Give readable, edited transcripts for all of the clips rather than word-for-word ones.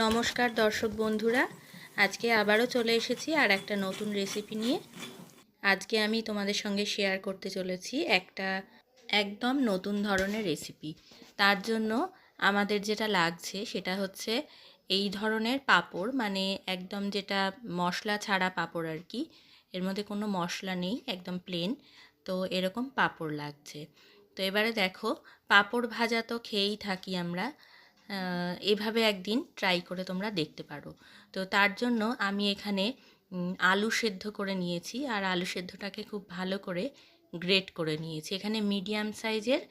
নমস্কার দর্শক বন্ধুরা, আজকে আবারও চলে এসেছি আর একটা নতুন রেসিপি নিয়ে। আজকে আমি তোমাদের সঙ্গে শেয়ার করতে চলেছি একটা একদম নতুন ধরনের রেসিপি। তার জন্য আমাদের যেটা লাগছে সেটা হচ্ছে এই ধরনের পাঁপড়, মানে একদম যেটা মশলা ছাড়া পাঁপড় আর কি। এর মধ্যে কোনো মশলা নেই, একদম প্লেন। তো এরকম পাঁপড় লাগছে। তো এবারে দেখো, পাঁপড় ভাজা তো খেয়েই থাকি আমরা, এভাবে একদিন ট্রাই করে তোমরা দেখতে পারো। তো তার জন্য আমি এখানে আলু সেদ্ধ করে নিয়েছি, আর আলু সেদ্ধটাকে খুব ভালো করে গ্রেট করে নিয়েছি। এখানে মিডিয়াম সাইজের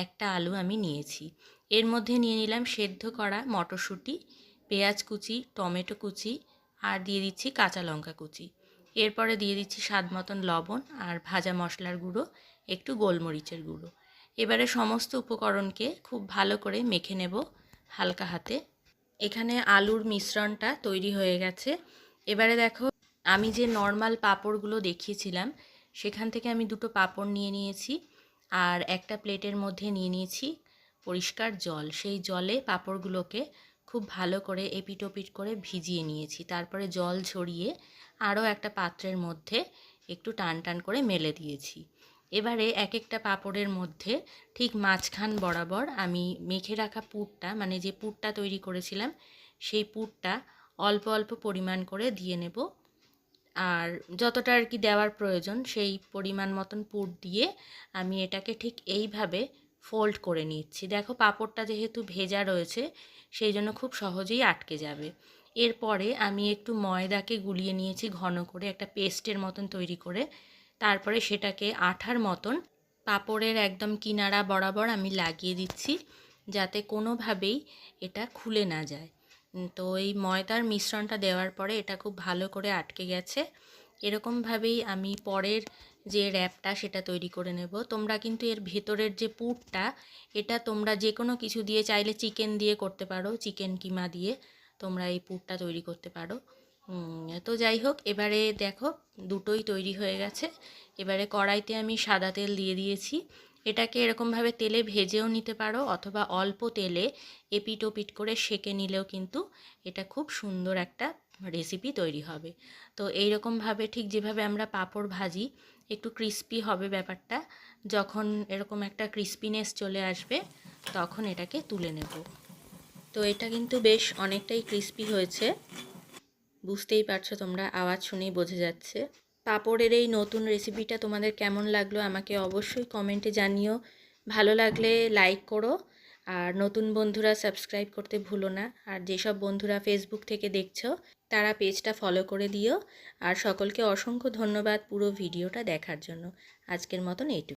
একটা আলু আমি নিয়েছি। এর মধ্যে নিয়ে নিলাম সেদ্ধ করা মটরশুঁটি, পেঁয়াজ কুচি, টমেটো কুচি, আর দিয়ে দিচ্ছি কাঁচা লঙ্কা কুচি। এরপরে দিয়ে দিচ্ছি স্বাদ মতন লবণ আর ভাজা মশলার গুঁড়ো, একটু গোলমরিচের গুঁড়ো। এবারে সমস্ত উপকরণকে খুব ভালো করে মেখে নেব হালকা হাতে। এখানে আলুর মিশ্রণটা তৈরি হয়ে গেছে। এবারে দেখো, আমি যে নর্মাল পাঁপড়গুলো দেখিয়েছিলাম সেখান থেকে আমি দুটো পাঁপড় নিয়ে নিয়েছি, আর একটা প্লেটের মধ্যে নিয়ে নিয়েছি পরিষ্কার জল। সেই জলে পাঁপড়গুলোকে খুব ভালো করে এপিট ওপিট করে ভিজিয়ে নিয়েছি। তারপরে জল ঝরিয়ে আরও একটা পাত্রের মধ্যে একটু টান টান করে মেলে দিয়েছি। এবারে এক একটা পাঁপড়ের মধ্যে ঠিক মাঝখান বরাবর আমি মেখে রাখা পুরটা, মানে যে পুরটা তৈরি করেছিলাম সেই পুরটা অল্প অল্প পরিমাণ করে দিয়ে নেব। আর যতটা আর কি দেওয়ার প্রয়োজন সেই পরিমাণ মতন পুর দিয়ে আমি এটাকে ঠিক এইভাবে ফোল্ড করে নিচ্ছি। দেখো, পাঁপড়টা যেহেতু ভেজা রয়েছে সেই জন্য খুব সহজেই আটকে যাবে। এরপরে আমি একটু ময়দাকে গুলিয়ে নিয়েছি ঘন করে, একটা পেস্টের মতন তৈরি করে। তারপরে সেটাকে আঠার মতন পাঁপড়ের একদম কিনারা বরাবর আমি লাগিয়ে দিচ্ছি, যাতে কোনোভাবেই এটা খুলে না যায়। তো এই ময়দার মিশ্রণটা দেওয়ার পরে এটা খুব ভালো করে আটকে গেছে। এরকমভাবেই আমি পরের যে র্যাপটা সেটা তৈরি করে নেব। তোমরা কিন্তু এর ভেতরের যে পুরটা, এটা তোমরা যে কোনো কিছু দিয়ে, চাইলে চিকেন দিয়ে করতে পারো, চিকেন কিমা দিয়ে তোমরা এই পুরটা তৈরি করতে পারো। তো যাই হোক, এবারে দেখো দুটোই তৈরি হয়ে গেছে। এবারে কড়াইতে আমি সাদা তেল দিয়ে দিয়েছি। এটাকে এরকমভাবে তেলে ভেজেও নিতে পারো, অথবা অল্প তেলে এপিট ওপিট করে সেঁকে নিলেও কিন্তু এটা খুব সুন্দর একটা রেসিপি তৈরি হবে। তো এইরকমভাবে ঠিক যেভাবে আমরা পাঁপড় ভাজি, একটু ক্রিস্পি হবে ব্যাপারটা। যখন এরকম একটা ক্রিস্পিনেস চলে আসবে তখন এটাকে তুলে নেব। তো এটা কিন্তু বেশ অনেকটাই ক্রিস্পি হয়েছে, বুঝতেই পারছো তোমরা, আওয়াজ শুনেই বোঝা যাচ্ছে। পাঁপড়ের এই নতুন রেসিপিটা তোমাদের কেমন লাগলো আমাকে অবশ্যই কমেন্টে জানিও। ভালো লাগলে লাইক করো, আর নতুন বন্ধুরা সাবস্ক্রাইব করতে ভুলো না। আর যেসব বন্ধুরা ফেসবুক থেকে দেখছো তারা পেজটা ফলো করে দিও। আর সকলকে অসংখ্য ধন্যবাদ পুরো ভিডিওটা দেখার জন্য। আজকের মতন এইটুকু।